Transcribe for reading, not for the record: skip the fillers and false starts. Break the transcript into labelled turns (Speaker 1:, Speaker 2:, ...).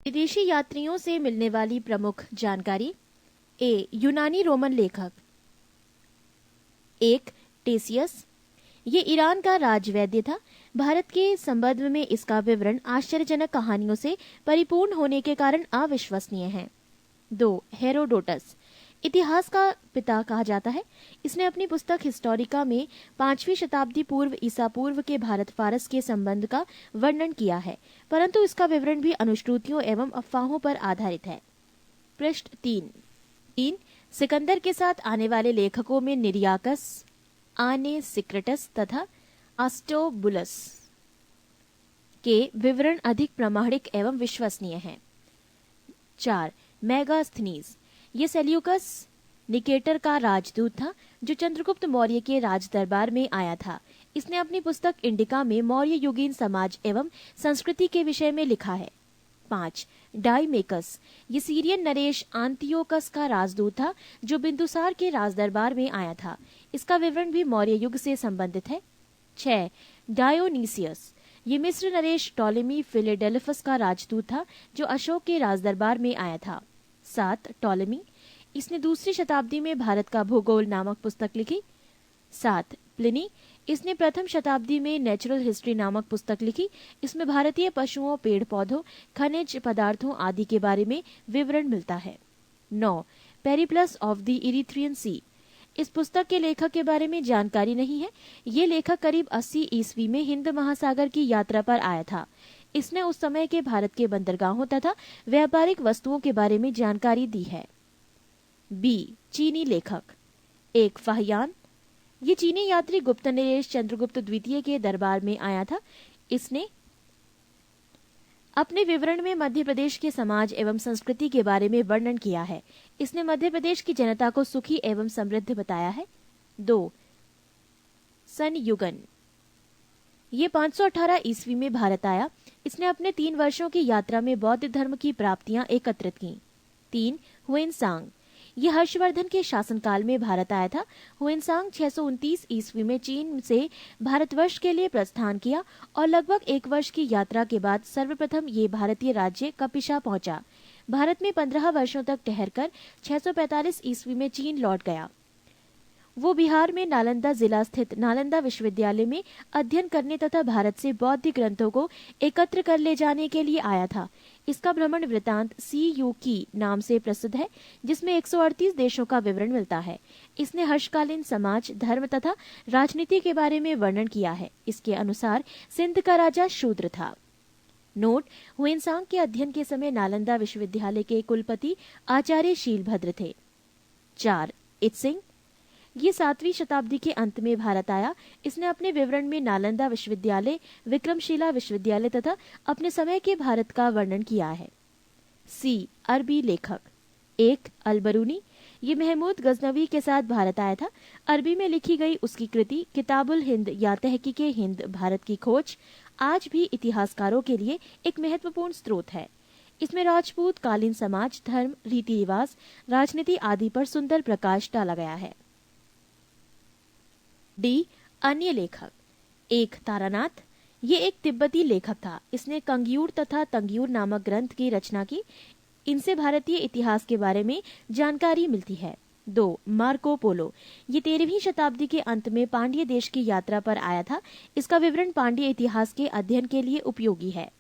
Speaker 1: विदेशी यात्रियों से मिलने वाली प्रमुख जानकारी। ए, यूनानी रोमन लेखक। एक, टेसियस। ये ईरान का राजवैद्य था। भारत के संबंध में इसका विवरण आश्चर्यजनक कहानियों से परिपूर्ण होने के कारण अविश्वसनीय है। दो, हेरोडोटस। इतिहास का पिता कहा जाता है। इसने अपनी पुस्तक हिस्टोरिका में 5वीं शताब्दी पूर्व ईसा पूर्व के भारत फारस के संबंध का वर्णन किया है, परंतु इसका विवरण भी अनुश्रुतियों एवं अफवाहों पर आधारित है। पृष्ठ 3। सिकंदर के साथ आने वाले लेखकों में निरियाकस, आने सिक्रेटस तथा आस्टोबुलस के विवरण अधिक प्रामाणिक एवं विश्वसनीय हैं। 4, मेगास्थनीज। ये सेल्यूकस निकेटर का राजदूत था जो चंद्रगुप्त मौर्य के राज दरबार में आया था। इसने अपनी पुस्तक इंडिका में मौर्य युगीन समाज एवं संस्कृति के विषय में लिखा है। 5, डाइमेकस। ये सीरियन नरेश आंतियोकस का राजदूत था जो बिंदुसार के राज दरबार में आया था। इसका विवरण भी मौर्य युग से संबंधित है। 6, डायोनीसियस। ये मिस्र नरेश टॉलेमी फिलेडेल्फस का राजदूत था जो अशोक के राज दरबार में आया था। 7, टॉलेमी। इसने 2री शताब्दी में भारत का भूगोल नामक पुस्तक लिखी। 7, प्लिनी। इसने 1म शताब्दी में नेचुरल हिस्ट्री नामक पुस्तक लिखी। इसमें भारतीय पशुओं, पेड़ पौधों, खनिज पदार्थों आदि के बारे में विवरण मिलता है। 9, पेरिप्लस ऑफ द इरिथ्रियन सी। इस पुस्तक के लेखक के बारे में जानकारी नहीं है। ये लेखक करीब 80 ईस्वी में हिंद महासागर की यात्रा पर आया था। इसने उस समय के भारत के बंदरगाहों तथा व्यापारिक वस्तुओं के बारे में जानकारी दी है। बी, चीनी लेखक। 1, फाहियान। ये चीनी यात्री गुप्त नरेश चंद्रगुप्त द्वितीय के दरबार में आया था। इसने अपने विवरण में मध्य प्रदेश के समाज एवं संस्कृति के बारे में वर्णन किया है। इसने मध्य प्रदेश की जनता को सुखी एवं समृद्ध बताया है। 2, सनयुगन। ये 518 ईस्वी में भारत आया। इसने अपने 3 वर्षों की यात्रा में बौद्ध धर्म की प्राप्तियां एकत्रित की। 3, हुएनसांग। ये हर्षवर्धन के शासनकाल में भारत आया था। हुएनसांग 629 ईस्वी में चीन से भारतवर्ष के लिए प्रस्थान किया और लगभग 1 वर्ष की यात्रा के बाद सर्वप्रथम ये भारतीय राज्य कपिशा पहुंचा। भारत में 15 वर्षों तक ठहरकर 645 ईस्वी में चीन लौट गया। वो बिहार में नालंदा जिला स्थित नालंदा विश्वविद्यालय में अध्ययन करने तथा भारत से बौद्ध ग्रंथों को एकत्र कर ले जाने के लिए आया था। इसका भ्रमण वृतांत CU की नाम से प्रसिद्ध है, जिसमें 138 देशों का विवरण मिलता है। इसने हर्षकालीन समाज, धर्म तथा राजनीति के बारे में वर्णन किया है। इसके अनुसार सिंध का राजा शूद्र था। नोट: हुएनसांग के अध्ययन के समय नालंदा विश्वविद्यालय के कुलपति आचार्य शीलभद्र थे। 4, इत्सिंग। ये 7वीं शताब्दी के अंत में भारत आया। इसने अपने विवरण में नालंदा विश्वविद्यालय, विक्रमशिला विश्वविद्यालय तथा अपने समय के भारत का वर्णन किया है। सी, अरबी लेखक। 1, अलबरूनी। ये महमूद गजनवी के साथ भारत आया था। अरबी में लिखी गई उसकी कृति किताबुल हिंद या तहकीके हिंद भारत की खोज आज भी इतिहासकारों के लिए एक महत्वपूर्ण स्रोत है। इसमें राजपूत कालीन समाज, धर्म, रीति रिवाज, राजनीति आदि पर सुंदर प्रकाश डाला गया है। डी, अन्य लेखक। 1, तारानाथ। ये एक तिब्बती लेखक था। इसने कंग्यूर तथा तंग्यूर नामक ग्रंथ की रचना की। इनसे भारतीय इतिहास के बारे में जानकारी मिलती है। 2, मार्को पोलो। ये 13वीं शताब्दी के अंत में पांड्य देश की यात्रा पर आया था। इसका विवरण पांड्य इतिहास के अध्ययन के लिए उपयोगी है।